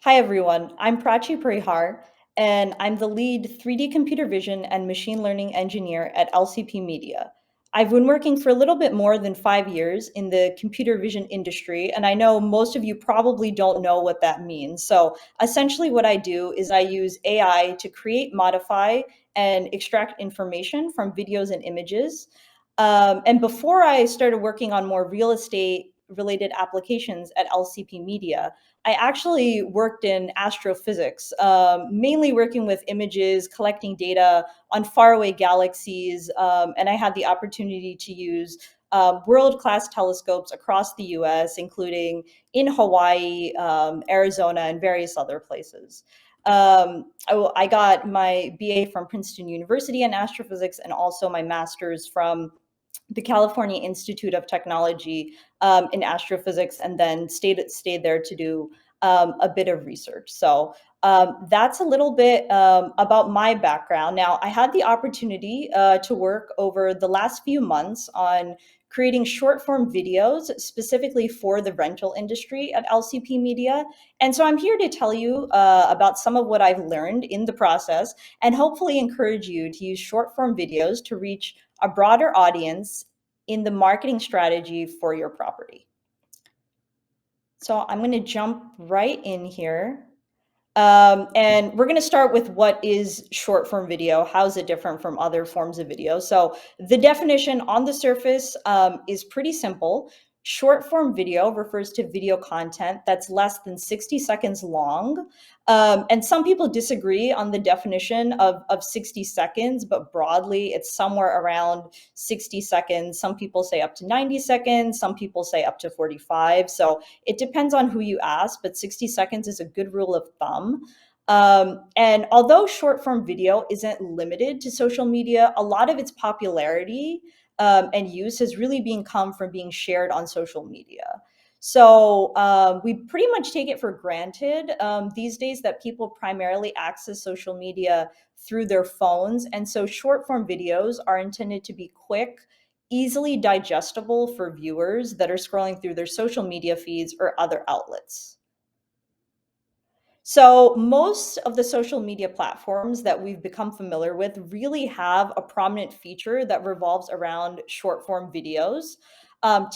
Hi, everyone. I'm Prachi Parihar, and I'm the lead 3D computer vision and machine learning engineer at LCP Media. I've been working for a little bit more than 5 years in the computer vision industry, and I know most of you probably don't know what that means. So essentially what I do is I use AI to create, modify, and extract information from videos and images. And before I started working on more real estate related applications at LCP Media, I actually worked in astrophysics, mainly working with images, collecting data on faraway galaxies, and I had the opportunity to use world-class telescopes across the U.S., including in Hawaii, Arizona, and various other places. I got my BA from Princeton University in astrophysics and also my master's from the California Institute of Technology in astrophysics, and then stayed there to do a bit of research. So that's a little bit about my background. Now, I had the opportunity to work over the last few months on creating short form videos specifically for the rental industry at LCP Media. And so I'm here to tell you about some of what I've learned in the process and hopefully encourage you to use short form videos to reach a broader audience in the marketing strategy for your property. So I'm going to jump right in here. And we're going to start with what is short form video. How is it different from other forms of video? So the definition on the surface is pretty simple. Short form video refers to video content that's less than 60 seconds long. And some people disagree on the definition of 60 seconds, but broadly, it's somewhere around 60 seconds. Some people say up to 90 seconds. Some people say up to 45. So it depends on who you ask, but 60 seconds is a good rule of thumb. And although short form video isn't limited to social media, a lot of its popularity and use has really come from being shared on social media. So we pretty much take it for granted these days that people primarily access social media through their phones. And so short form videos are intended to be quick, easily digestible for viewers that are scrolling through their social media feeds or other outlets. So most of the social media platforms that we've become familiar with really have a prominent feature that revolves around short form videos.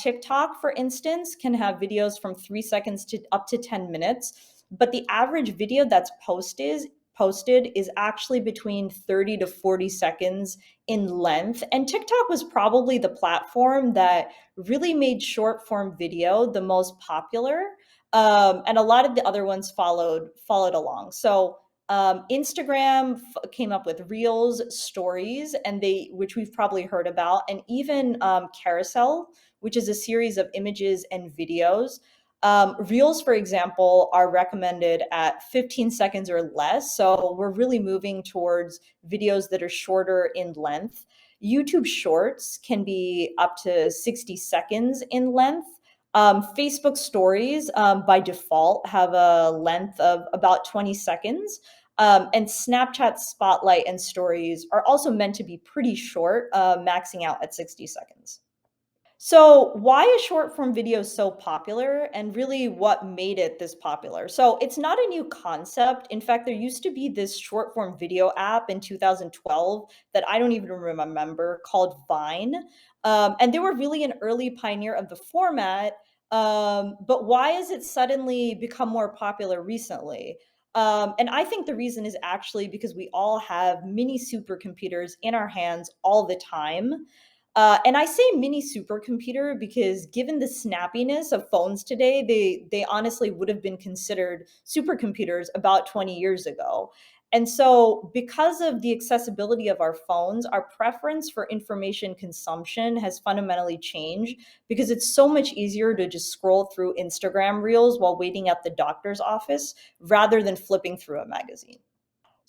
TikTok, for instance, can have videos from 3 seconds to up to 10 minutes, but the average video that's posted is actually between 30 to 40 seconds in length. And TikTok was probably the platform that really made short form video the most popular, and a lot of the other ones followed along. So Instagram came up with Reels, Stories, and which we've probably heard about, and even Carousel, which is a series of images and videos. Reels, for example, are recommended at 15 seconds or less. So we're really moving towards videos that are shorter in length. YouTube Shorts can be up to 60 seconds in length. Facebook stories by default have a length of about 20 seconds. And Snapchat Spotlight and stories are also meant to be pretty short, maxing out at 60 seconds. So, why is short form video so popular and really what made it this popular? So, it's not a new concept. In fact, there used to be this short form video app in 2012 that I don't even remember called Vine. And they were really an early pioneer of the format. But why has it suddenly become more popular recently? And I think the reason is actually because we all have mini supercomputers in our hands all the time. And I say mini supercomputer because given the snappiness of phones today, they honestly would have been considered supercomputers about 20 years ago. And so because of the accessibility of our phones, our preference for information consumption has fundamentally changed because it's so much easier to just scroll through Instagram reels while waiting at the doctor's office rather than flipping through a magazine.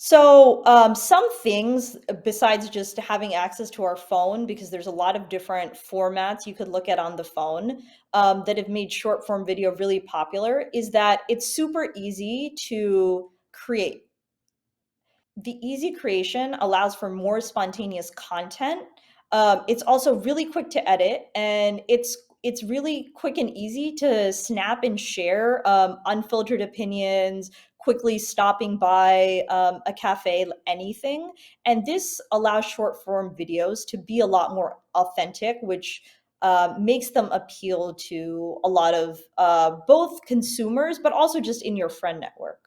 So, some things besides just having access to our phone, because there's a lot of different formats you could look at on the phone, that have made short form video really popular, is that it's super easy to create. The easy creation allows for more spontaneous content. It's also really quick to edit, and it's really quick and easy to snap and share unfiltered opinions, quickly stopping by a cafe, anything. And this allows short form videos to be a lot more authentic, which makes them appeal to a lot of both consumers, but also just in your friend network.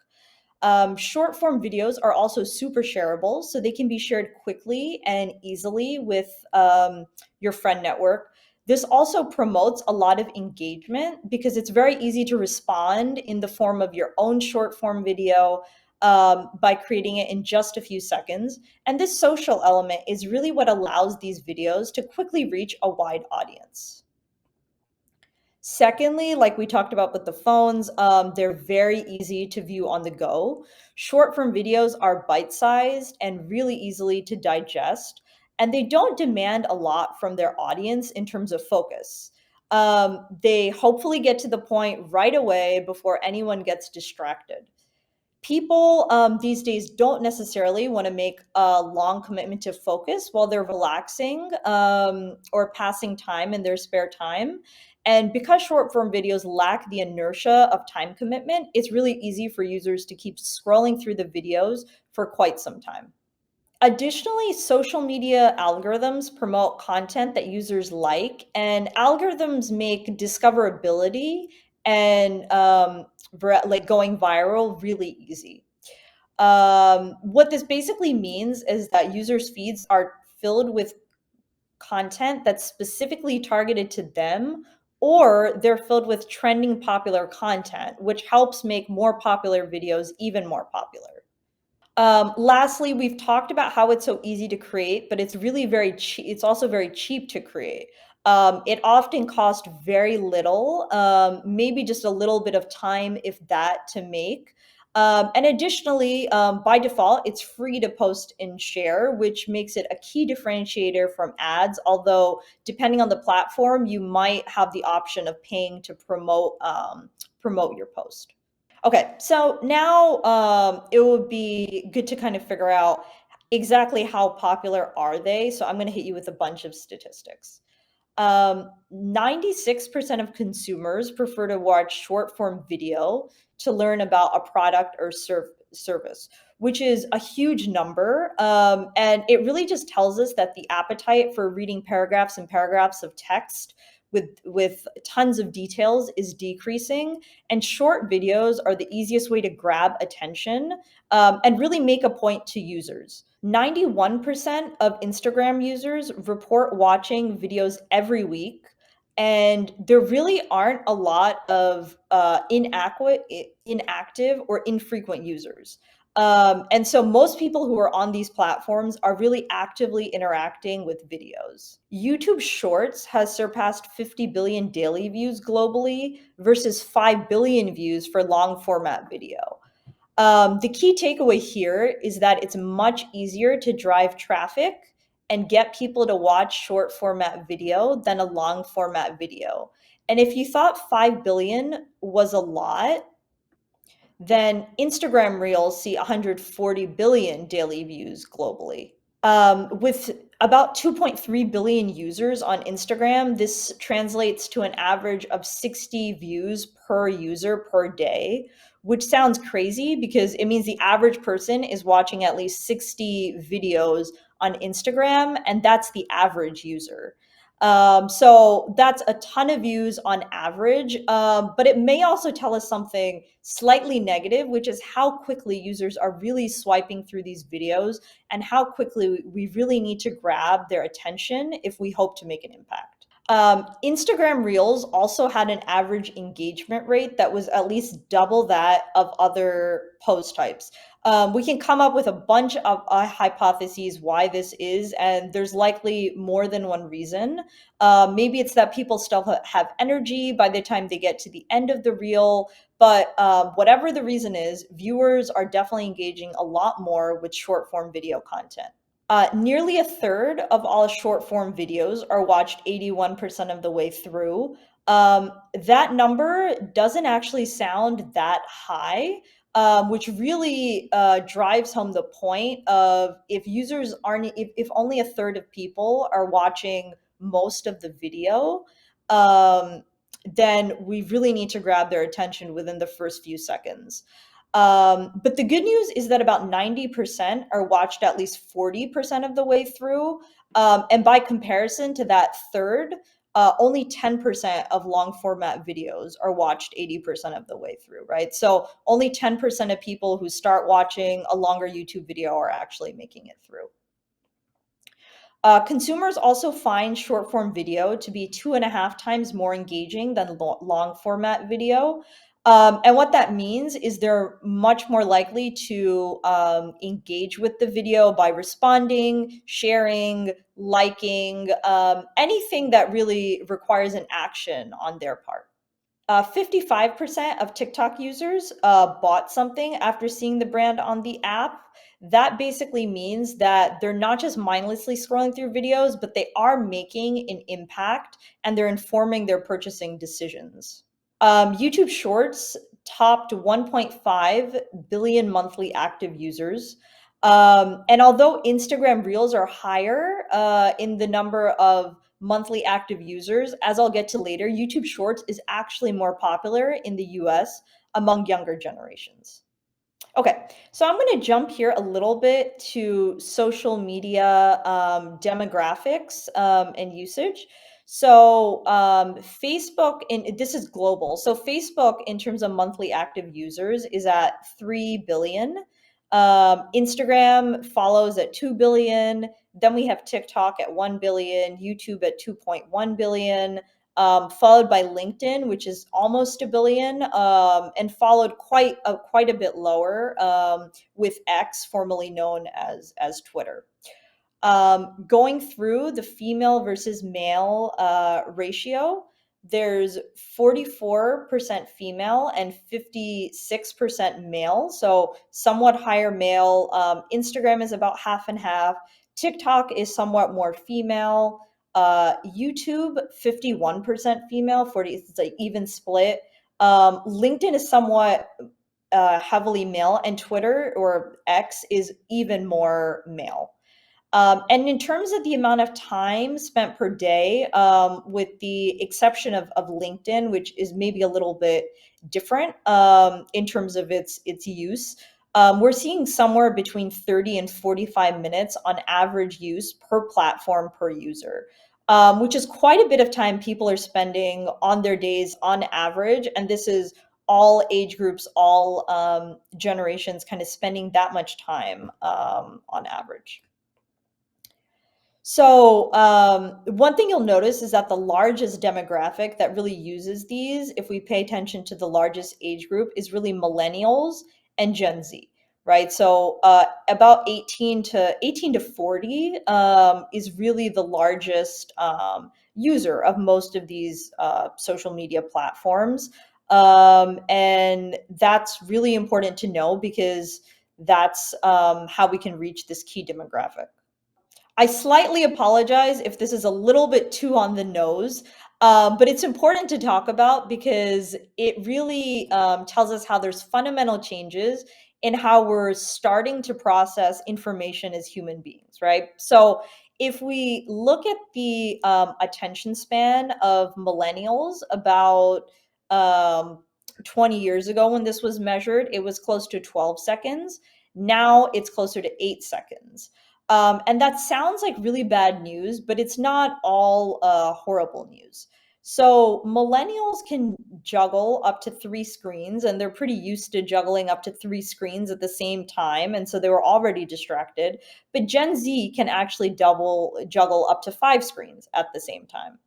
Short form videos are also super shareable, so they can be shared quickly and easily with your friend network. This also promotes a lot of engagement because it's very easy to respond in the form of your own short form video by creating it in just a few seconds. And this social element is really what allows these videos to quickly reach a wide audience. Secondly, like we talked about with the phones, they're very easy to view on the go. Short form videos are bite sized and really easily to digest, and they don't demand a lot from their audience in terms of focus. They hopefully get to the point right away before anyone gets distracted. People these days don't necessarily want to make a long commitment to focus while they're relaxing or passing time in their spare time. And because short form videos lack the inertia of time commitment, it's really easy for users to keep scrolling through the videos for quite some time. Additionally, social media algorithms promote content that users like, and algorithms make discoverability and like going viral really easy. What this basically means is that users' feeds are filled with content that's specifically targeted to them, or they're filled with trending popular content, which helps make more popular videos even more popular. Lastly, we've talked about how it's so easy to create, but it's really very cheap. It's also very cheap to create. It often costs very little, maybe just a little bit of time, if that, to make. And additionally, by default, it's free to post and share, which makes it a key differentiator from ads. Although, depending on the platform, you might have the option of paying to promote your post. Okay, so now it would be good to kind of figure out exactly how popular are they. So I'm going to hit you with a bunch of statistics. 96% of consumers prefer to watch short form video to learn about a product or service, which is a huge number. And it really just tells us that the appetite for reading paragraphs and paragraphs of text with tons of details is decreasing, and short videos are the easiest way to grab attention and really make a point to users. 91% of Instagram users report watching videos every week, and there really aren't a lot of inactive or infrequent users. And so most people who are on these platforms are really actively interacting with videos. YouTube Shorts has surpassed 50 billion daily views globally versus 5 billion views for long format video. The key takeaway here is that it's much easier to drive traffic and get people to watch short format video than a long format video. And if you thought 5 billion was a lot, then Instagram Reels see 140 billion daily views globally. With about 2.3 billion users on Instagram, this translates to an average of 60 views per user per day, which sounds crazy because it means the average person is watching at least 60 videos on Instagram, and that's the average user. So that's a ton of views on average, but it may also tell us something slightly negative, which is how quickly users are really swiping through these videos and how quickly we really need to grab their attention if we hope to make an impact. Instagram Reels also had an average engagement rate that was at least double that of other post types. We can come up with a bunch of hypotheses why this is, and there's likely more than one reason. Maybe it's that people still have energy by the time they get to the end of the reel, but whatever the reason is, viewers are definitely engaging a lot more with short form video content. Nearly a third of all short form videos are watched 81% of the way through. That number doesn't actually sound that high, which really drives home the point of if users aren't, if only a third of people are watching most of the video, then we really need to grab their attention within the first few seconds. But the good news is that about 90% are watched at least 40% of the way through. And by comparison to that third, only 10% of long format videos are watched 80% of the way through, right? So only 10% of people who start watching a longer YouTube video are actually making it through. Consumers also find short form video to be 2.5 times more engaging than long format video. And what that means is they're much more likely to engage with the video by responding, sharing, liking, anything that really requires an action on their part. 55% of TikTok users bought something after seeing the brand on the app. That basically means that they're not just mindlessly scrolling through videos, but they are making an impact and they're informing their purchasing decisions. YouTube Shorts topped 1.5 billion monthly active users. And although Instagram Reels are higher in the number of monthly active users, as I'll get to later, YouTube Shorts is actually more popular in the US among younger generations. Okay, so I'm going to jump here a little bit to social media demographics and usage. So Facebook, this is global. So Facebook, in terms of monthly active users, is at 3 billion. Instagram follows at 2 billion. Then we have TikTok at 1 billion, YouTube at 2.1 billion, followed by LinkedIn, which is almost a billion, and followed quite a bit lower with X, formerly known as Twitter. Going through the female versus male ratio, there's 44% female and 56% male, so somewhat higher male. Instagram is about half and half. TikTok is somewhat more female. YouTube, 51% female, 40, it's an even split. LinkedIn is somewhat heavily male, and Twitter or X is even more male. And in terms of the amount of time spent per day, with the exception of LinkedIn, which is maybe a little bit different in terms of its use, we're seeing somewhere between 30 and 45 minutes on average use per platform per user, which is quite a bit of time people are spending on their days on average. And this is all age groups, all generations kind of spending that much time on average. So one thing you'll notice is that the largest demographic that really uses these, if we pay attention to the largest age group, is really millennials and Gen Z, right? So about 18 to 40 is really the largest user of most of these social media platforms. And that's really important to know because that's how we can reach this key demographic. I slightly apologize if this is a little bit too on the nose, but it's important to talk about because it really tells us how there's fundamental changes in how we're starting to process information as human beings, right? So if we look at the attention span of millennials about 20 years ago when this was measured, it was close to 12 seconds. Now it's closer to 8 seconds. And that sounds like really bad news, but it's not all horrible news. So millennials can juggle up to 3 screens, and they're pretty used to juggling up to 3 screens at the same time, and so they were already distracted. But Gen Z can actually juggle up to 5 screens at the same time.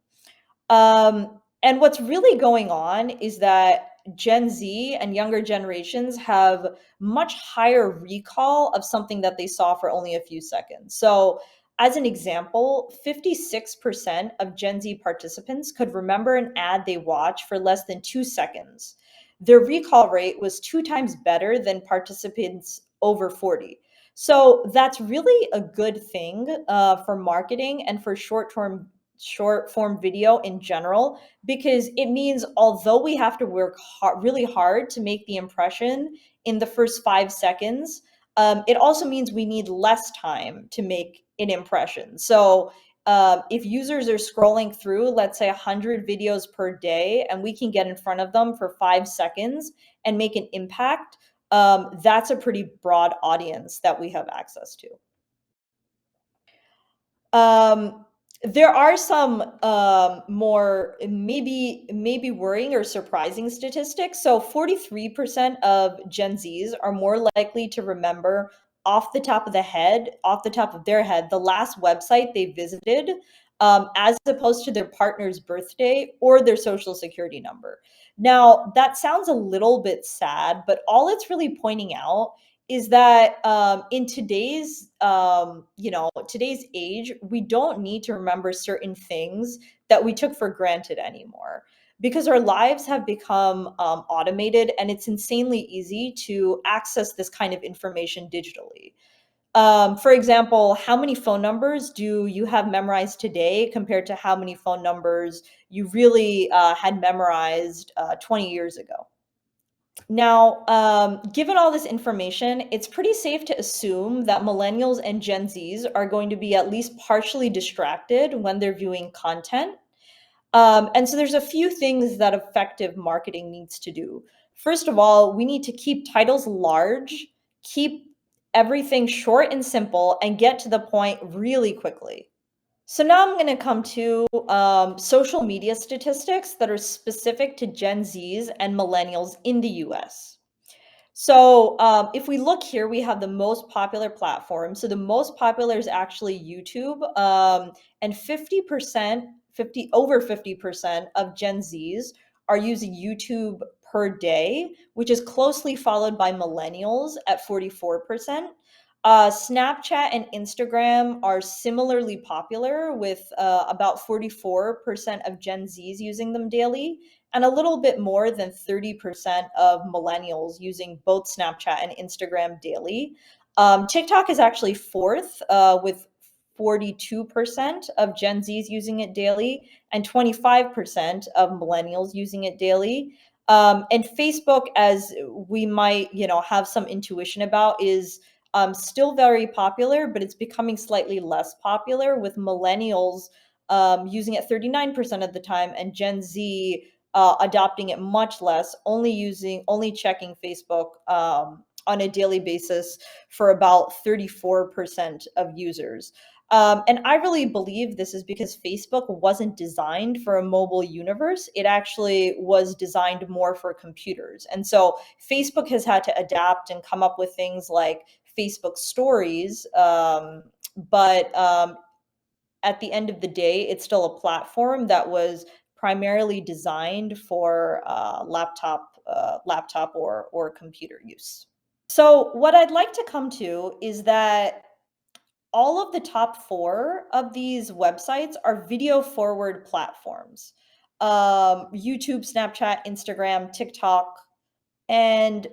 And what's really going on is that Gen Z and younger generations have much higher recall of something that they saw for only a few seconds. So, as an example, 56% of Gen Z participants could remember an ad they watched for less than 2 seconds. Their recall rate was 2 times better than participants over 40. So, that's really a good thing for marketing and for short form video in general, because it means although we have to work really hard to make the impression in the first 5 seconds, it also means we need less time to make an impression. So if users are scrolling through, let's say 100 videos per day, and we can get in front of them for 5 seconds and make an impact, that's a pretty broad audience that we have access to. Um, there are some more maybe worrying or surprising statistics. So 43% of Gen Zs are more likely to remember off the top of their head, the last website they visited, as opposed to their partner's birthday or their social security number. Now, that sounds a little bit sad, but all it's really pointing out is that in today's age, we don't need to remember certain things that we took for granted anymore, because our lives have become automated, and it's insanely easy to access this kind of information digitally. For example, how many phone numbers do you have memorized today compared to how many phone numbers you really had memorized 20 years ago? Now, given all this information, it's pretty safe to assume that millennials and Gen Zs are going to be at least partially distracted when they're viewing content. And so there's a few things that effective marketing needs to do. First of all, we need to keep titles large, keep everything short and simple, and get to the point really quickly. So now I'm going to come to social media statistics that are specific to Gen Zs and millennials in the US. So if we look here, we have the most popular platform. So the most popular is actually YouTube, and 50% of Gen Zs are using YouTube per day, which is closely followed by millennials at 44%. Snapchat and Instagram are similarly popular, with about 44% of Gen Zs using them daily, and a little bit more than 30% of millennials using both Snapchat and Instagram daily. TikTok is actually fourth, with 42% of Gen Zs using it daily and 25% of millennials using it daily. And Facebook, as we might, have some intuition about, is still very popular, but it's becoming slightly less popular, with millennials using it 39% of the time, and Gen Z adopting it much less, only checking Facebook on a daily basis for about 34% of users. And I really believe this is because Facebook wasn't designed for a mobile universe. It actually was designed more for computers. And so Facebook has had to adapt and come up with things like Facebook stories. But at the end of the day, it's still a platform that was primarily designed for laptop or computer use. So what I'd like to come to is that all of the top four of these websites are video forward platforms. YouTube, Snapchat, Instagram, TikTok. And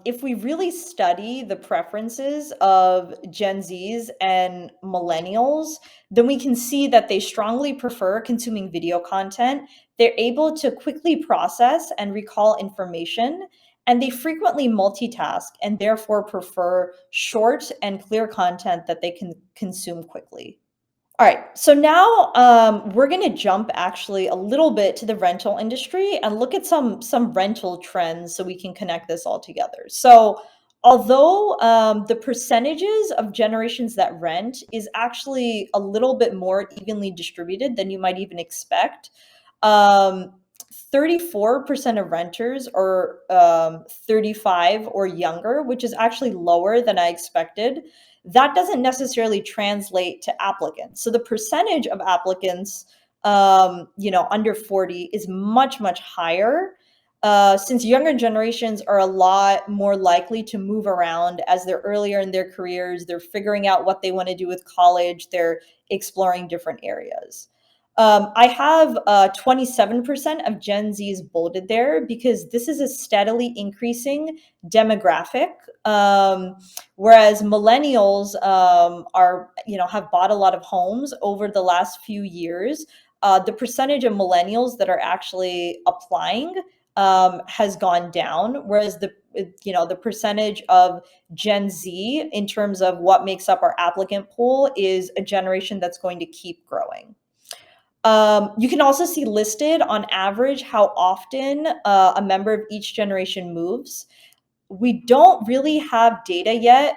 if we really study the preferences of Gen Zs and millennials, then we can see that they strongly prefer consuming video content. They're able to quickly process and recall information, and they frequently multitask and therefore prefer short and clear content that they can consume quickly. All right, so now we're going to jump actually a little bit to the rental industry and look at some rental trends so we can connect this all together. So, although the percentages of generations that rent is actually a little bit more evenly distributed than you might even expect, um, 34% of renters are 35 or younger, which is actually lower than I expected. That doesn't necessarily translate to applicants. So the percentage of applicants, under 40 is much, much higher. Since younger generations are a lot more likely to move around as they're earlier in their careers, they're figuring out what they want to do with college, they're exploring different areas. I have 27% of Gen Zs bolded there because this is a steadily increasing demographic. Whereas millennials have bought a lot of homes over the last few years. The percentage of millennials that are actually applying has gone down, whereas the percentage of Gen Z in terms of what makes up our applicant pool is a generation that's going to keep growing. You can also see listed on average how often a member of each generation moves. we don't really have data yet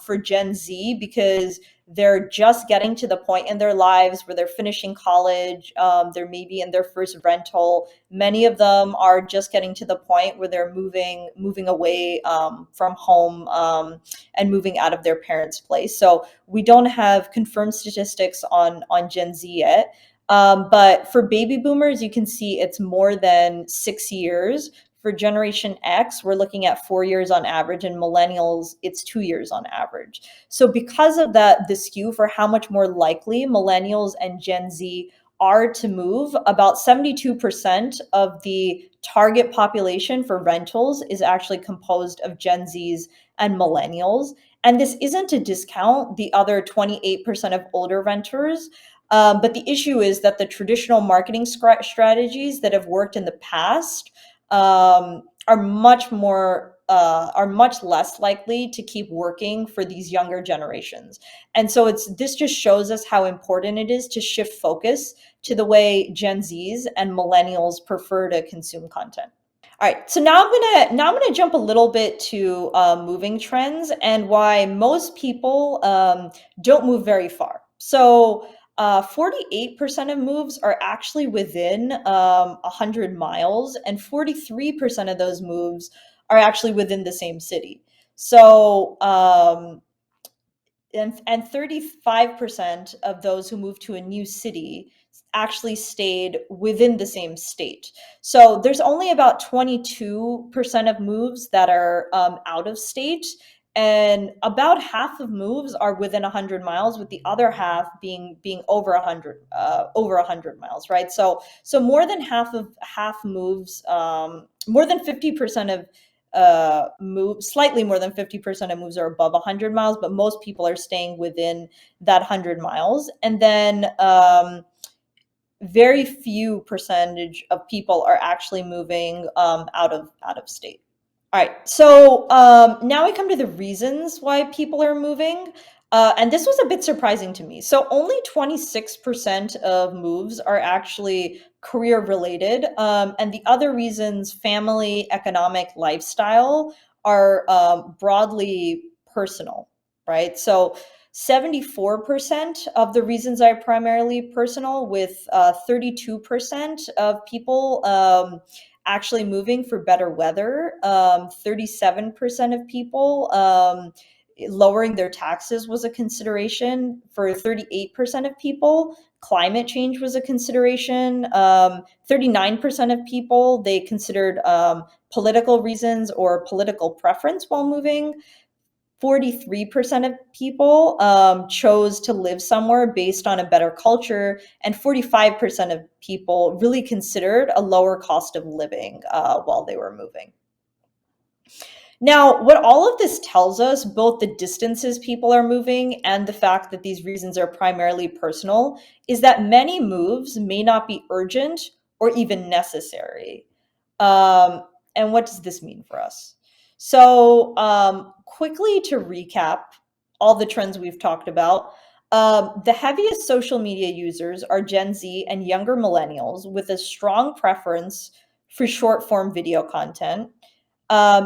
for Gen Z because they're just getting to the point in their lives where they're finishing college. They're maybe in their first rental. Many of them are just getting to the point where they're moving away from home and moving out of their parents' place. So we don't have confirmed statistics on Gen Z yet. But for baby boomers, you can see it's more than 6 years. For Generation X, we're looking at 4 years on average, and millennials, it's 2 years on average. So because of that, the skew for how much more likely millennials and Gen Z are to move, about 72% of the target population for rentals is actually composed of Gen Zs and millennials. And this isn't to discount the other 28% of older renters. But the issue is that the traditional marketing strategies that have worked in the past are much less likely to keep working for these younger generations. And so this just shows us how important it is to shift focus to the way Gen Zs and millennials prefer to consume content. All right, so now I'm gonna jump a little bit to moving trends and why most people don't move very far. So 48% of moves are actually within 100 miles, and 43% of those moves are actually within the same city. So and 35% of those who moved to a new city actually stayed within the same state. So there's only about 22% of moves that are out of state, and about half of moves are within 100 miles, with the other half being over 100 miles, right? So more than half moves, more than 50% of slightly more than 50% of moves are above 100 miles, but most people are staying within that 100 miles. And then very few percentage of people are actually moving out of state. All right, so now we come to the reasons why people are moving. And this was a bit surprising to me. So only 26% of moves are actually career related. And the other reasons, family, economic, lifestyle, are broadly personal, right? So 74% of the reasons are primarily personal, with 32% of people actually moving for better weather. 37% of people lowering their taxes was a consideration. For 38% of people, climate change was a consideration. 39% of people, they considered political reasons or political preference while moving. 43% of people chose to live somewhere based on a better culture, and 45% of people really considered a lower cost of living while they were moving. Now, what all of this tells us, both the distances people are moving and the fact that these reasons are primarily personal, is that many moves may not be urgent or even necessary. And what does this mean for us? So, quickly to recap all the trends we've talked about, the heaviest social media users are Gen Z and younger millennials with a strong preference for short form video content.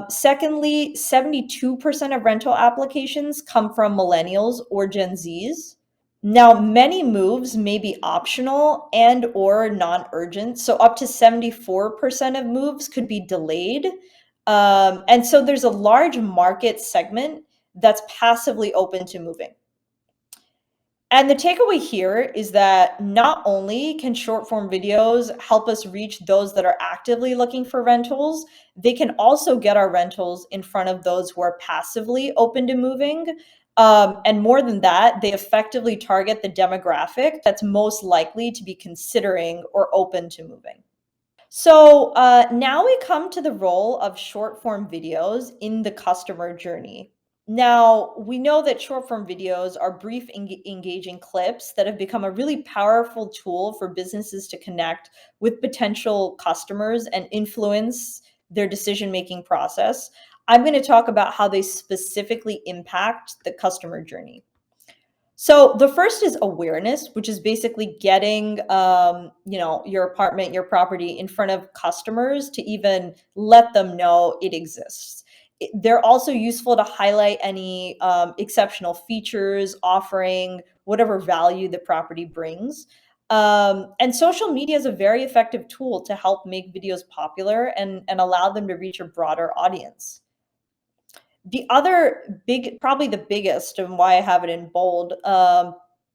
Secondly, 72% of rental applications come from millennials or Gen Zs. Now, many moves may be optional and or non-urgent. So up to 74% of moves could be delayed. And so there's a large market segment that's passively open to moving. And the takeaway here is that not only can short form videos help us reach those that are actively looking for rentals, they can also get our rentals in front of those who are passively open to moving. And more than that, they effectively target the demographic that's most likely to be considering or open to moving. So now we come to the role of short form videos in the customer journey. Now, we know that short form videos are brief, engaging clips that have become a really powerful tool for businesses to connect with potential customers and influence their decision making process. I'm going to talk about how they specifically impact the customer journey. So the first is awareness, which is basically getting, your apartment, your property in front of customers to even let them know it exists. They're also useful to highlight any exceptional features, offering whatever value the property brings. And social media is a very effective tool to help make videos popular and allow them to reach a broader audience. The other big, probably the biggest, and why I have it in bold,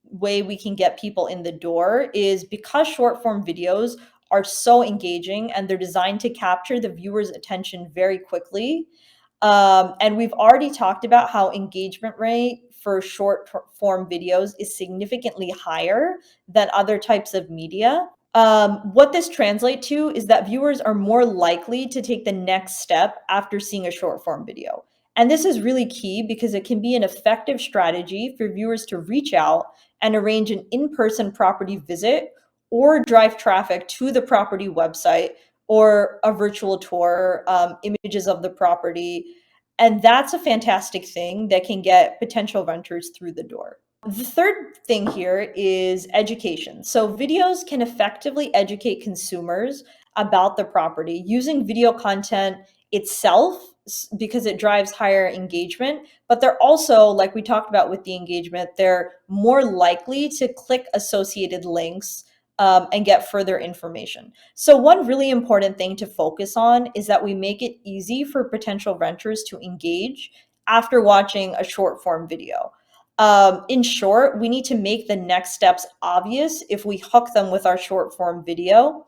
way we can get people in the door is because short form videos are so engaging and they're designed to capture the viewer's attention very quickly. And we've already talked about how engagement rate for short form videos is significantly higher than other types of media. What this translates to is that viewers are more likely to take the next step after seeing a short form video. And this is really key because it can be an effective strategy for viewers to reach out and arrange an in person property visit or drive traffic to the property website or a virtual tour, images of the property. And that's a fantastic thing that can get potential renters through the door. The third thing here is education. So videos can effectively educate consumers about the property using video content itself because it drives higher engagement, but they're also, like we talked about with the engagement, they're more likely to click associated links and get further information. So one really important thing to focus on is that we make it easy for potential renters to engage after watching a short form video. In short, we need to make the next steps obvious if we hook them with our short form video,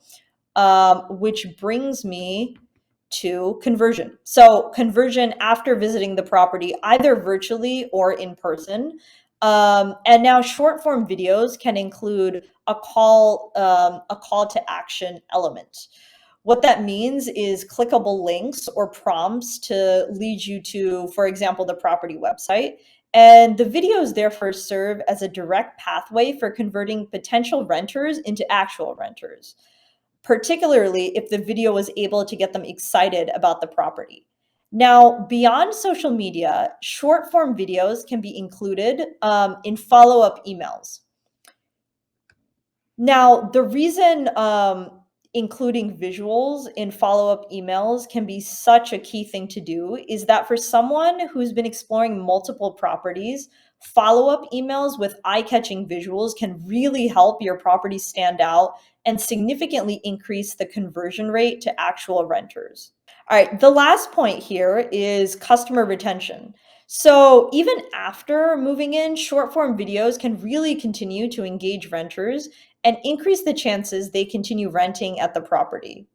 which brings me to conversion. So conversion after visiting the property, either virtually or in person. And now short form videos can include a call to action element. What that means is clickable links or prompts to lead you to, for example, the property website. And the videos therefore serve as a direct pathway for converting potential renters into actual renters, particularly if the video was able to get them excited about the property. Now, beyond social media, short form videos can be included in follow up emails. Now, the reason including visuals in follow up emails can be such a key thing to do is that for someone who's been exploring multiple properties, follow up emails with eye catching visuals can really help your property stand out and significantly increase the conversion rate to actual renters. All right, the last point here is customer retention. So even after moving in, short form videos can really continue to engage renters and increase the chances they continue renting at the property.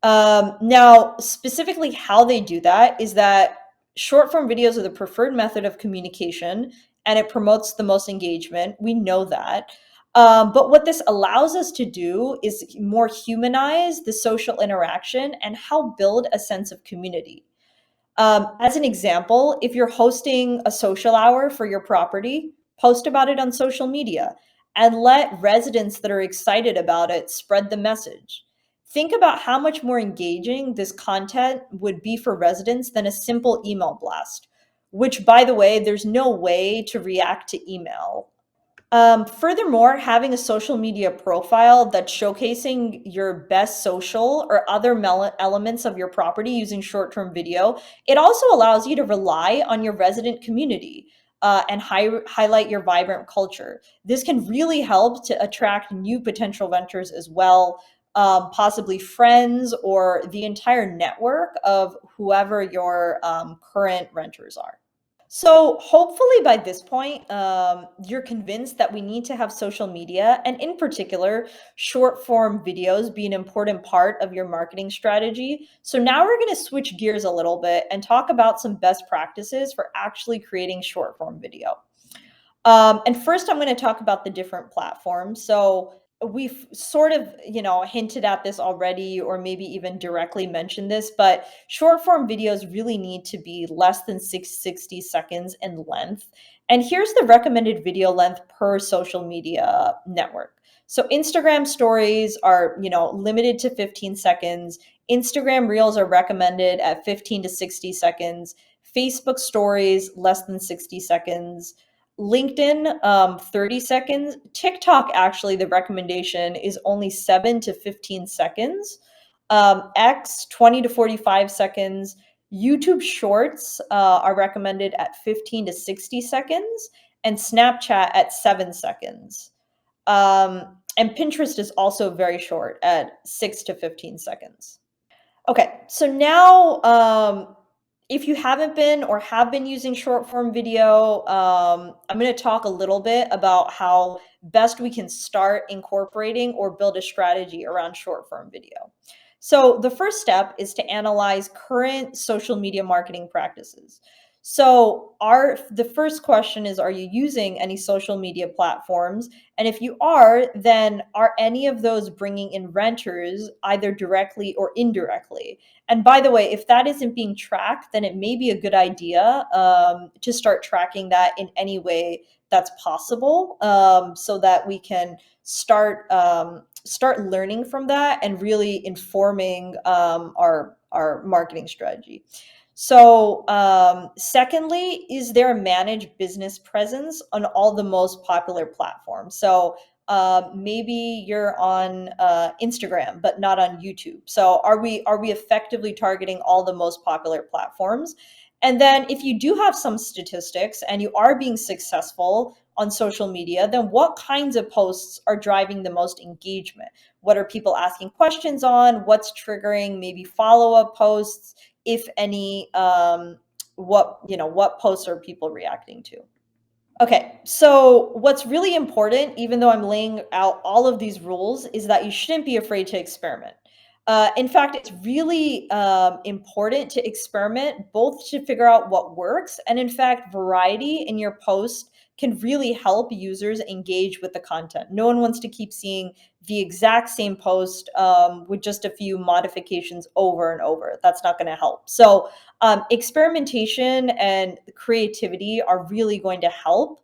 Now, specifically how they do that is that short form videos are the preferred method of communication and it promotes the most engagement. We know that. But what this allows us to do is more humanize the social interaction and help build a sense of community. As an example, if you're hosting a social hour for your property, post about it on social media and let residents that are excited about it spread the message. Think about how much more engaging this content would be for residents than a simple email blast, which, by the way, there's no way to react to email. Furthermore, having a social media profile that's showcasing your best social or other elements of your property using short-term video, it also allows you to rely on your resident community and highlight your vibrant culture. This can really help to attract new potential renters as well, possibly friends or the entire network of whoever your current renters are. So hopefully by this point, you're convinced that we need to have social media and in particular, short form videos be an important part of your marketing strategy. So now we're going to switch gears a little bit and talk about some best practices for actually creating short form video. And first, I'm going to talk about the different platforms. So we've sort of, hinted at this already, or maybe even directly mentioned this, but short form videos really need to be less than 60 seconds in length. And here's the recommended video length per social media network. So Instagram stories are, limited to 15 seconds. Instagram reels are recommended at 15 to 60 seconds. Facebook stories, less than 60 seconds. LinkedIn, 30 seconds. TikTok, actually, the recommendation is only 7 to 15 seconds. X, 20 to 45 seconds. YouTube Shorts are recommended at 15 to 60 seconds, and Snapchat at 7 seconds. And Pinterest is also very short at 6 to 15 seconds. Okay, so now, if you haven't been or have been using short form video, I'm going to talk a little bit about how best we can start incorporating or build a strategy around short form video. So, the first step is to analyze current social media marketing practices. So, the first question is, are you using any social media platforms? And if you are, then are any of those bringing in renters either directly or indirectly? And by the way, if that isn't being tracked, then it may be a good idea to start tracking that in any way that's possible, so that we can start learning from that and really informing our marketing strategy. So, secondly, is there a managed business presence on all the most popular platforms? So, maybe you're on Instagram, but not on YouTube. So, are we effectively targeting all the most popular platforms? And then, if you do have some statistics and you are being successful on social media, then what kinds of posts are driving the most engagement? What are people asking questions on? What's triggering maybe follow-up posts? If any, what posts are people reacting to? Okay, so what's really important, even though I'm laying out all of these rules, is that you shouldn't be afraid to experiment. In fact, it's really important to experiment both to figure out what works, and in fact, variety in your post can really help users engage with the content. No one wants to keep seeing the exact same post with just a few modifications over and over. That's not going to help. So, experimentation and creativity are really going to help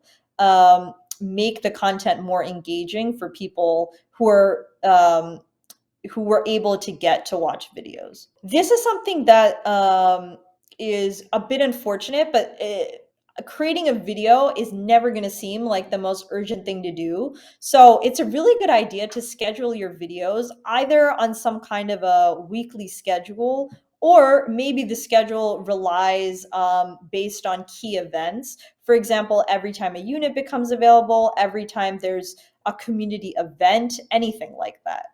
make the content more engaging for people who were able to get to watch videos. This is something that is a bit unfortunate, but creating a video is never going to seem like the most urgent thing to do. So it's a really good idea to schedule your videos either on some kind of a weekly schedule, or maybe the schedule relies based on key events. For example, every time a unit becomes available, every time there's a community event, anything like that.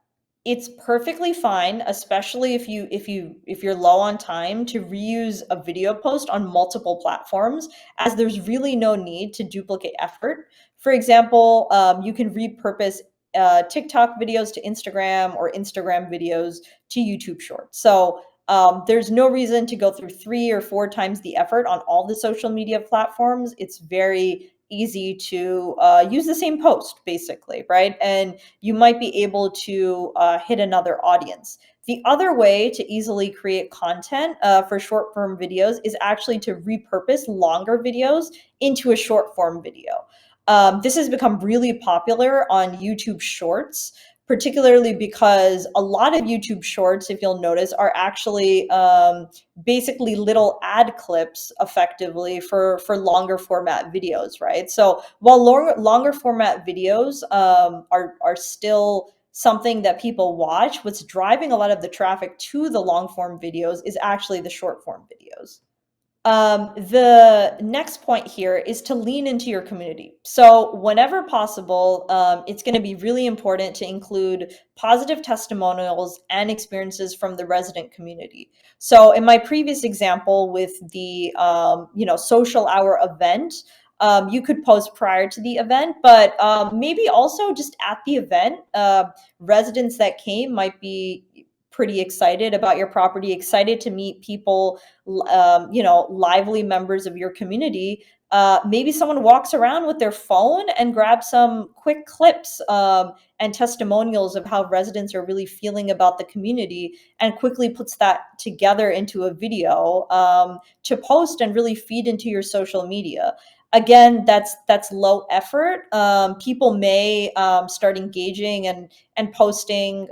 It's perfectly fine, especially if you're low on time, to reuse a video post on multiple platforms, as there's really no need to duplicate effort. For example, you can repurpose TikTok videos to Instagram, or Instagram videos to YouTube Shorts. So there's no reason to go through 3 or 4 times the effort on all the social media platforms. It's very easy to use the same post, basically, right? And you might be able to hit another audience. The other way to easily create content for short form videos is actually to repurpose longer videos into a short form video. This has become really popular on YouTube Shorts, particularly because a lot of YouTube Shorts, if you'll notice, are actually basically little ad clips, effectively, for longer format videos, right? So while longer format videos are still something that people watch, what's driving a lot of the traffic to the long form videos is actually the short form videos. The next point here is to lean into your community. So, whenever possible, it's going to be really important to include positive testimonials and experiences from the resident community. So, in my previous example with the social hour event, you could post prior to the event, but maybe also just at the event. Residents that came might be pretty excited about your property, excited to meet people, lively members of your community. Maybe someone walks around with their phone and grabs some quick clips and testimonials of how residents are really feeling about the community, and quickly puts that together into a video to post and really feed into your social media. Again, that's low effort. People may start engaging and posting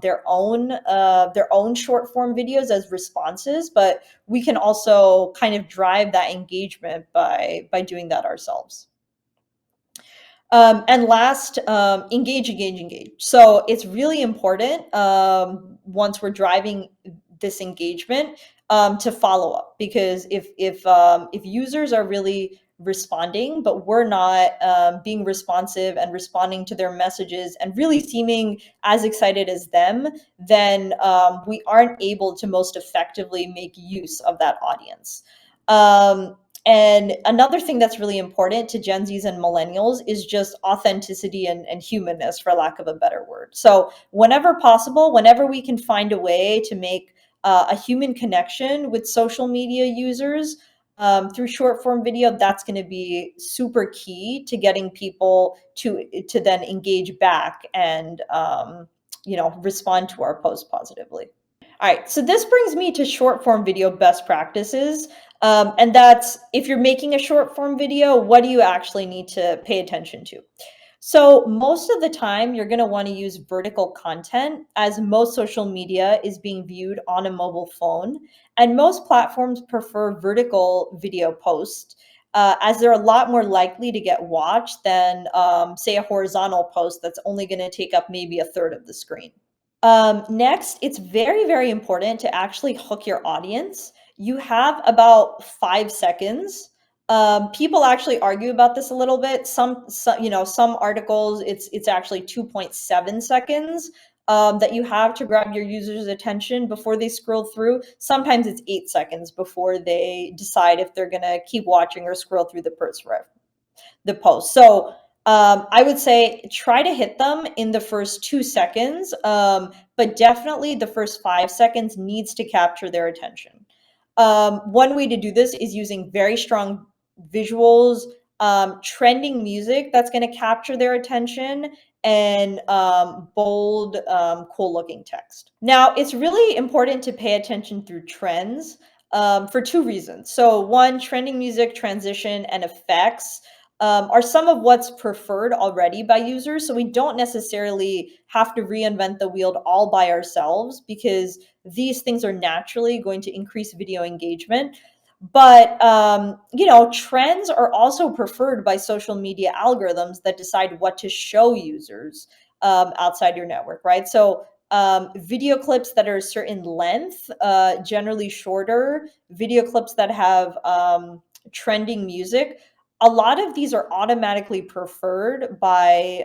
their own short form videos as responses, but we can also kind of drive that engagement by doing that ourselves. And last, engage, engage, engage. So it's really important, once we're driving this engagement, to follow up, because if users are really responding, but we're not being responsive and responding to their messages and really seeming as excited as them, then we aren't able to most effectively make use of that audience. And another thing that's really important to Gen Zs and millennials is just authenticity and humanness, for lack of a better word. So whenever possible, whenever we can find a way to make a human connection with social media users through short form video, that's going to be super key to getting people to then engage back and respond to our post positively. All right, so this brings me to short form video best practices. And that's, if you're making a short form video, what do you actually need to pay attention to? So most of the time, you're going to want to use vertical content, as most social media is being viewed on a mobile phone. And most platforms prefer vertical video posts, as they're a lot more likely to get watched than, say, a horizontal post that's only going to take up maybe a third of the screen. Next, it's very, very important to actually hook your audience. You have about 5 seconds. People actually argue about this a little bit. Some articles, it's actually 2.7 seconds that you have to grab your users' attention before they scroll through. Sometimes it's 8 seconds before they decide if they're going to keep watching or scroll through the post. So I would say try to hit them in the first 2 seconds, but definitely the first 5 seconds needs to capture their attention. One way to do this is using very strong visuals, trending music that's going to capture their attention, and bold, cool looking text. Now, it's really important to pay attention through trends for two reasons. So, one, trending music, transition, and effects are some of what's preferred already by users. So we don't necessarily have to reinvent the wheel all by ourselves, because these things are naturally going to increase video engagement. But trends are also preferred by social media algorithms that decide what to show users outside your network, right? So video clips that are a certain length, generally shorter, video clips that have trending music, a lot of these are automatically preferred by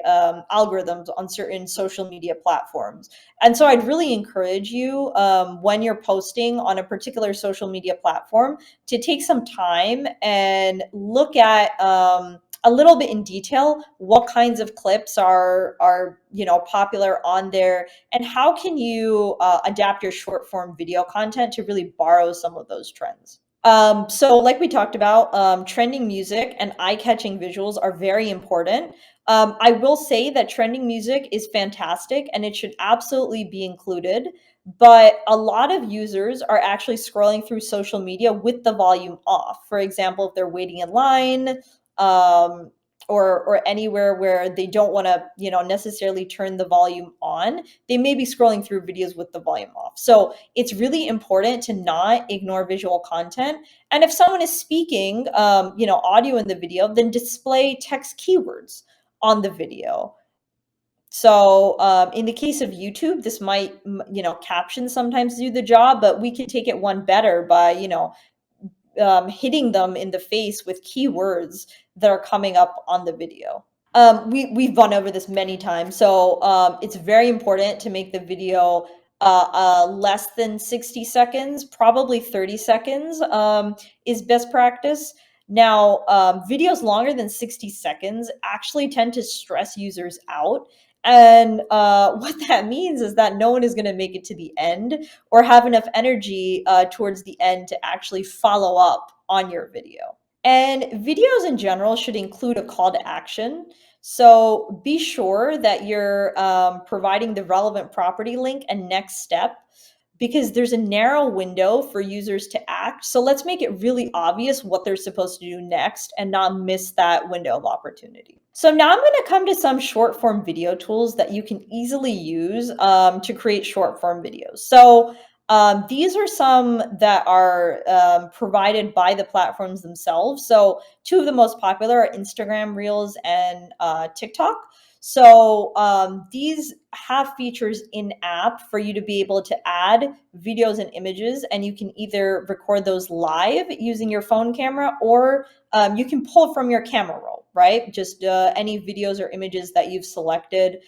algorithms on certain social media platforms. And so I'd really encourage you, when you're posting on a particular social media platform, to take some time and look at a little bit in detail what kinds of clips are popular on there, and how can you adapt your short form video content to really borrow some of those trends. So like we talked about, trending music and eye-catching visuals are very important. I will say that trending music is fantastic and it should absolutely be included, but a lot of users are actually scrolling through social media with the volume off. For example, if they're waiting in line, um, or anywhere where they don't want to, necessarily turn the volume on, they may be scrolling through videos with the volume off. So it's really important to not ignore visual content. And if someone is speaking, audio in the video, then display text keywords on the video. So in the case of YouTube, this might, captions sometimes do the job, but we can take it one better by, hitting them in the face with keywords that are coming up on the video. We've gone over this many times. So it's very important to make the video less than 60 seconds, probably 30 seconds is best practice. Now, videos longer than 60 seconds actually tend to stress users out. And what that means is that no one is going to make it to the end or have enough energy towards the end to actually follow up on your video. And videos in general should include a call to action. So be sure that you're providing the relevant property link and next step, because there's a narrow window for users to act. So let's make it really obvious what they're supposed to do next and not miss that window of opportunity. So now I'm going to come to some short form video tools that you can easily use to create short form videos. So these are some that are provided by the platforms themselves. So two of the most popular are Instagram Reels and TikTok. So these have features in app for you to be able to add videos and images, and you can either record those live using your phone camera, or you can pull from your camera roll, right? Just any videos or images that you've selected.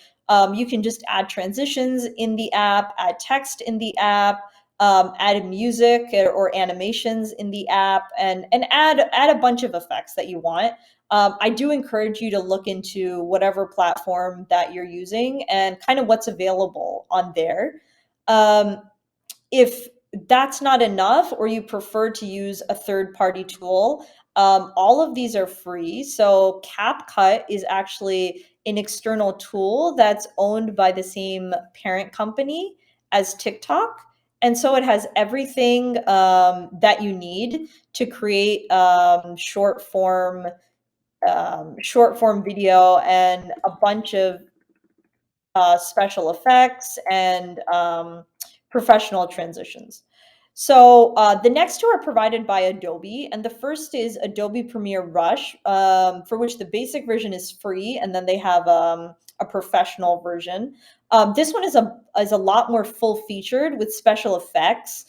You can just add transitions in the app, add text in the app, add music or animations in the app, and add a bunch of effects that you want. I do encourage you to look into whatever platform that you're using and kind of what's available on there. Um, if that's not enough, or you prefer to use a third party tool, all of these are free. So CapCut is actually an external tool that's owned by the same parent company as TikTok. And so it has everything that you need to create short form video and a bunch of special effects and professional transitions. So the next two are provided by Adobe, and the first is Adobe Premiere Rush, for which the basic version is free, and then they have a professional version. This one is a lot more full featured with special effects,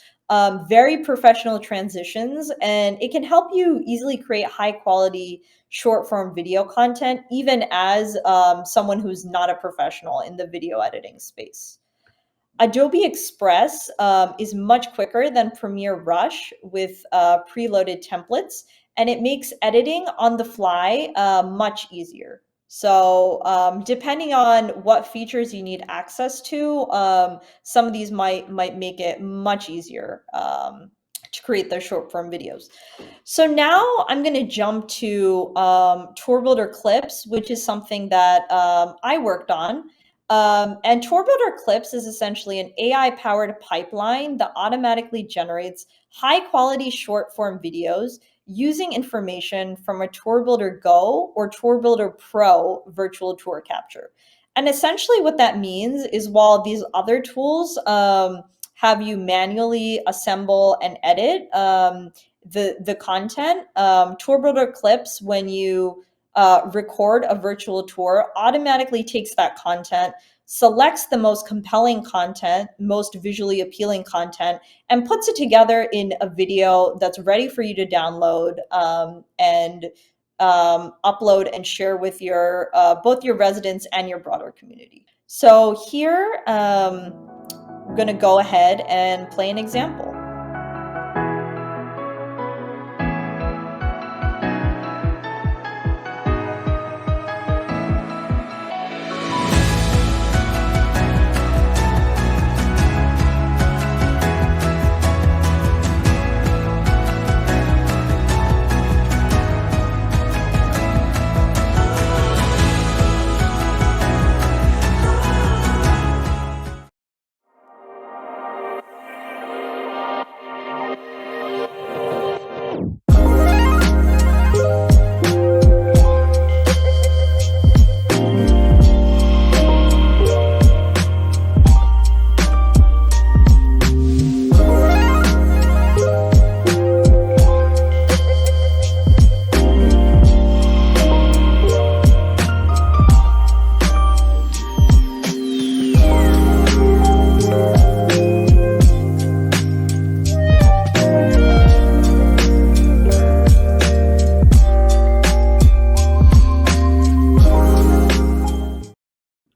very professional transitions, and it can help you easily create high quality short form video content, even as someone who's not a professional in the video editing space. Adobe Express is much quicker than Premiere Rush with preloaded templates, and it makes editing on the fly much easier. So depending on what features you need access to, some of these might make it much easier to create those short form videos. So now I'm going to jump to Tour Builder Clips, which is something that I worked on. And Tour Builder Clips is essentially an AI-powered pipeline that automatically generates high-quality short-form videos using information from a Tour Builder Go or Tour Builder Pro virtual tour capture. And essentially what that means is, while these other tools have you manually assemble and edit the content, Tour Builder Clips, when you record a virtual tour, automatically takes that content, selects the most compelling content, most visually appealing content, and puts it together in a video that's ready for you to download and upload and share with your both your residents and your broader community. So here, I'm going to go ahead and play an example.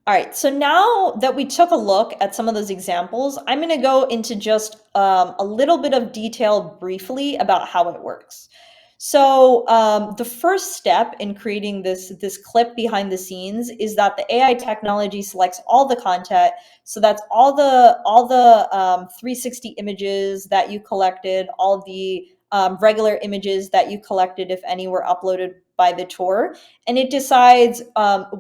All right, so now that we took a look at some of those examples, I'm going to go into just a little bit of detail briefly about how it works. So the first step in creating this clip behind the scenes is that the AI technology selects all the content. So that's all the 360 images that you collected, all the regular images that you collected, if any were uploaded by the tour, and it decides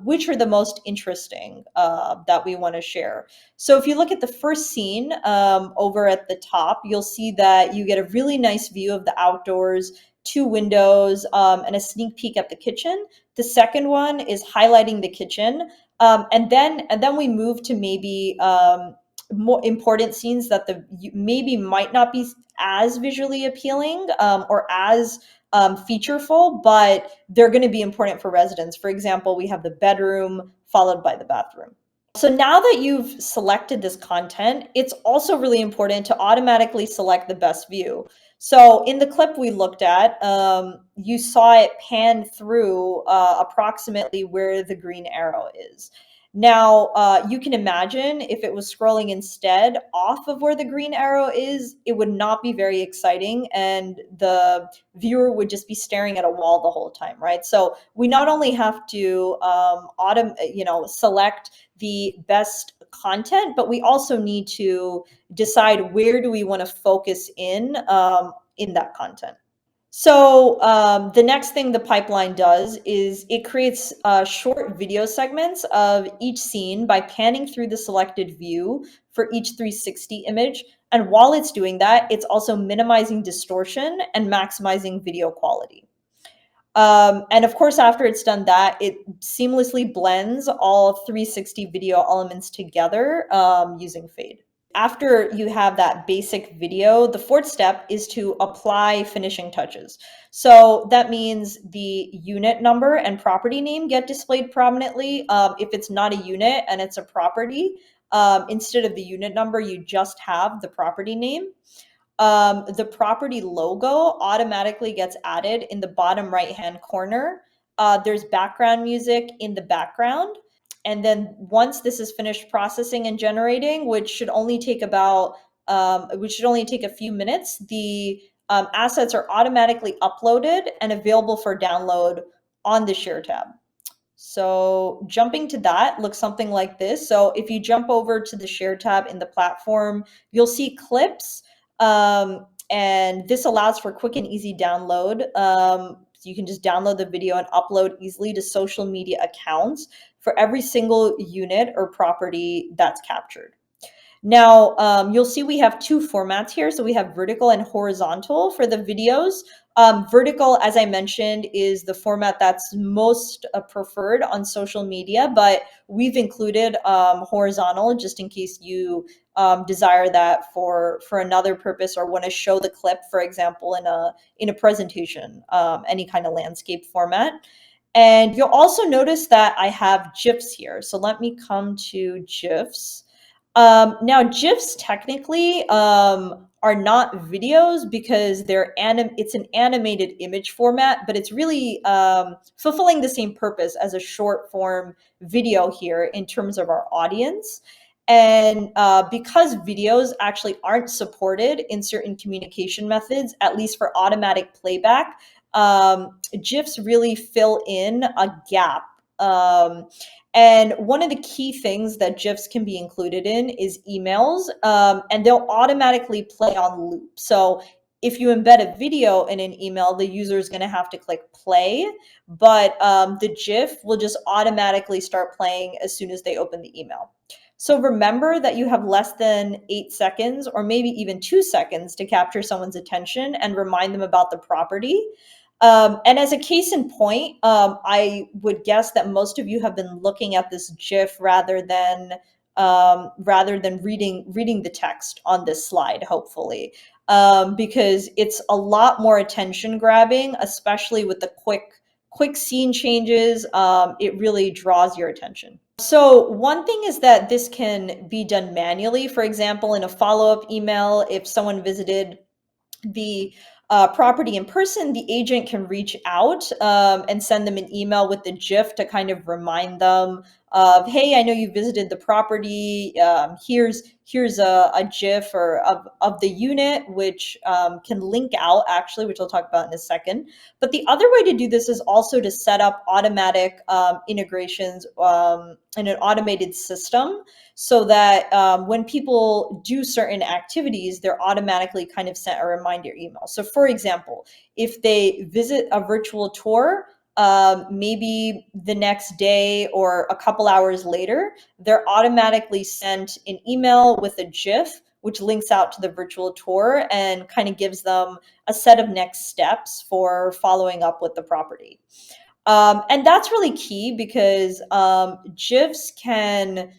which are the most interesting that we want to share. So if you look at the first scene over at the top, you'll see that you get a really nice view of the outdoors, two windows, and a sneak peek at the kitchen. The second one is highlighting the kitchen, and then we move to maybe more important scenes that maybe might not be as visually appealing or as featureful, but they're going to be important for residents. For example, we have the bedroom followed by the bathroom. So now that you've selected this content, it's also really important to automatically select the best view. So in the clip we looked at, you saw it pan through approximately where the green arrow is. Now, you can imagine if it was scrolling instead off of where the green arrow is, it would not be very exciting and the viewer would just be staring at a wall the whole time, right? So we not only have to select the best content, but we also need to decide where do we want to focus in that content. So the next thing the pipeline does is it creates short video segments of each scene by panning through the selected view for each 360 image. And while it's doing that, it's also minimizing distortion and maximizing video quality. And of course, after it's done that, it seamlessly blends all 360 video elements together using fade. After you have that basic video, the fourth step is to apply finishing touches. So that means the unit number and property name get displayed prominently. If it's not a unit and it's a property, instead of the unit number, you just have the property name. The property logo automatically gets added in the bottom right-hand corner. There's background music in the background. And then once this is finished processing and generating, which should only take a few minutes, the assets are automatically uploaded and available for download on the Share tab. So jumping to that looks something like this. So if you jump over to the Share tab in the platform, you'll see clips. And this allows for quick and easy download. So you can just download the video and upload easily to social media accounts for every single unit or property that's captured. Now, you'll see we have two formats here. So we have vertical and horizontal for the videos. Vertical, as I mentioned, is the format that's most preferred on social media, but we've included horizontal just in case you desire that for another purpose or want to show the clip, for example, in a presentation, any kind of landscape format. And you'll also notice that I have GIFs here. So let me come to GIFs. Now, GIFs technically are not videos because it's an animated image format, but it's really fulfilling the same purpose as a short form video here in terms of our audience. And because videos actually aren't supported in certain communication methods, at least for automatic playback, GIFs really fill in a gap. And one of the key things that GIFs can be included in is emails, and they'll automatically play on loop. So if you embed a video in an email, the user is going to have to click play, but the GIF will just automatically start playing as soon as they open the email. So remember that you have less than 8 seconds or maybe even 2 seconds to capture someone's attention and remind them about the property. And as a case in point, I would guess that most of you have been looking at this GIF rather than reading the text on this slide, hopefully, because it's a lot more attention grabbing, especially with the quick scene changes. It really draws your attention. So one thing is that this can be done manually. For example, in a follow-up email, if someone visited the property in person, the agent can reach out and send them an email with the GIF to kind of remind them of, hey, I know you visited the property. Here's a GIF or of the unit, which can link out actually, which I'll talk about in a second. But the other way to do this is also to set up automatic integrations in an automated system, so that when people do certain activities, they're automatically kind of sent a reminder email. So for example, if they visit a virtual tour, maybe the next day or a couple hours later, they're automatically sent an email with a GIF, which links out to the virtual tour and kind of gives them a set of next steps for following up with the property. And that's really key because GIFs can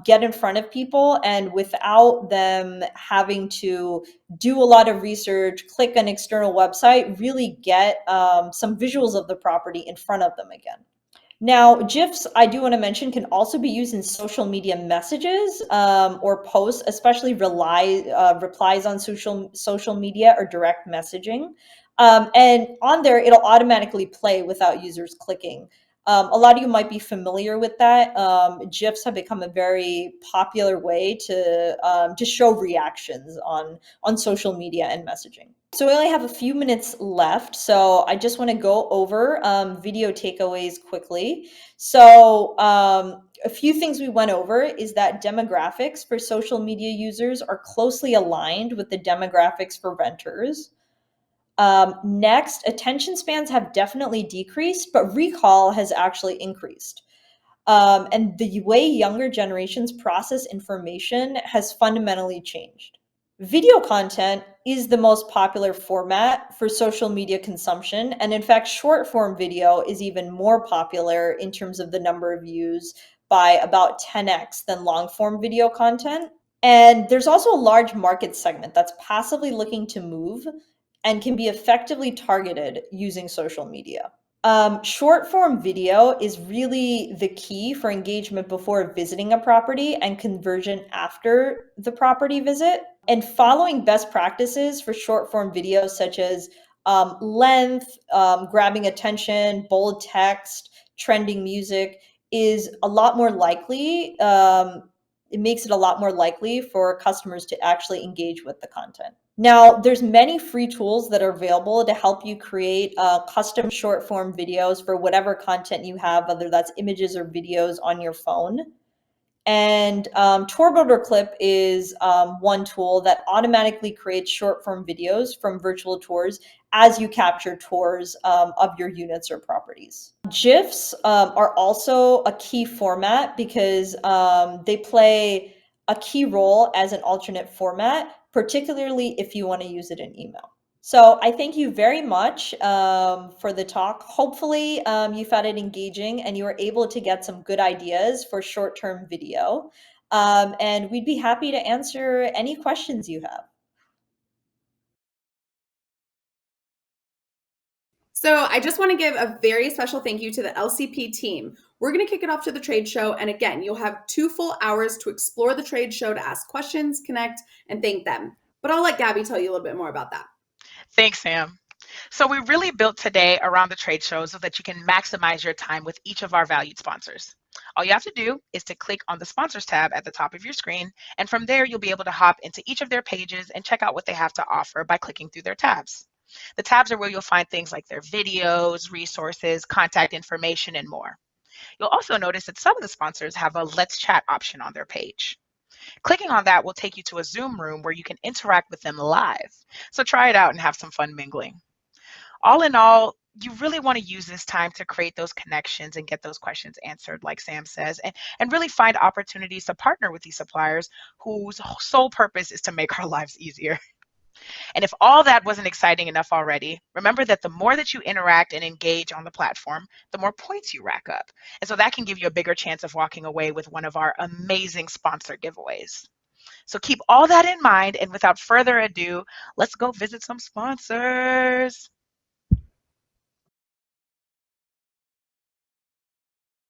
get in front of people, and without them having to do a lot of research, click an external website, really get some visuals of the property in front of them again. Now, GIFs, I do want to mention, can also be used in social media messages or posts, especially replies on social media or direct messaging. And on there, it'll automatically play without users clicking. A lot of you might be familiar with that. GIFs have become a very popular way to show reactions on social media and messaging. So we only have a few minutes left, so I just want to go over video takeaways quickly. So a few things we went over is that demographics for social media users are closely aligned with the demographics for renters. Next, attention spans have definitely decreased, but recall has actually increased. And the way younger generations process information has fundamentally changed. Video content is the most popular format for social media consumption. And in fact, short form video is even more popular in terms of the number of views by about 10x than long form video content. And there's also a large market segment that's passively looking to move and can be effectively targeted using social media. Short form video is really the key for engagement before visiting a property and conversion after the property visit. And following best practices for short form videos, such as length, grabbing attention, bold text, trending music, is a lot more likely. It makes it a lot more likely for customers to actually engage with the content. Now, there's many free tools that are available to help you create custom short form videos for whatever content you have, whether that's images or videos on your phone. And Tour Builder Clip is one tool that automatically creates short form videos from virtual tours as you capture tours of your units or properties. GIFs are also a key format because they play a key role as an alternate format, particularly if you want to use it in email. So I thank you very much for the talk. Hopefully you found it engaging and you were able to get some good ideas for short-term video. And we'd be happy to answer any questions you have. So I just want to give a very special thank you to the LCP team. We're going to kick it off to the trade show. And again, you'll have 2 full hours to explore the trade show, to ask questions, connect, and thank them. But I'll let Gabby tell you a little bit more about that. Thanks, Sam. So we really built today around the trade show so that you can maximize your time with each of our valued sponsors. All you have to do is to click on the sponsors tab at the top of your screen, and from there you'll be able to hop into each of their pages and check out what they have to offer by clicking through their tabs. The tabs are where you'll find things like their videos, resources, contact information, and more. You'll also notice that some of the sponsors have a Let's Chat option on their page. Clicking on that will take you to a Zoom room where you can interact with them live. So try it out and have some fun mingling. All in all, you really want to use this time to create those connections and get those questions answered, like Sam says, and really find opportunities to partner with these suppliers whose sole purpose is to make our lives easier. And if all that wasn't exciting enough already, remember that the more that you interact and engage on the platform, the more points you rack up. And so that can give you a bigger chance of walking away with one of our amazing sponsor giveaways. So keep all that in mind, and without further ado, let's go visit some sponsors.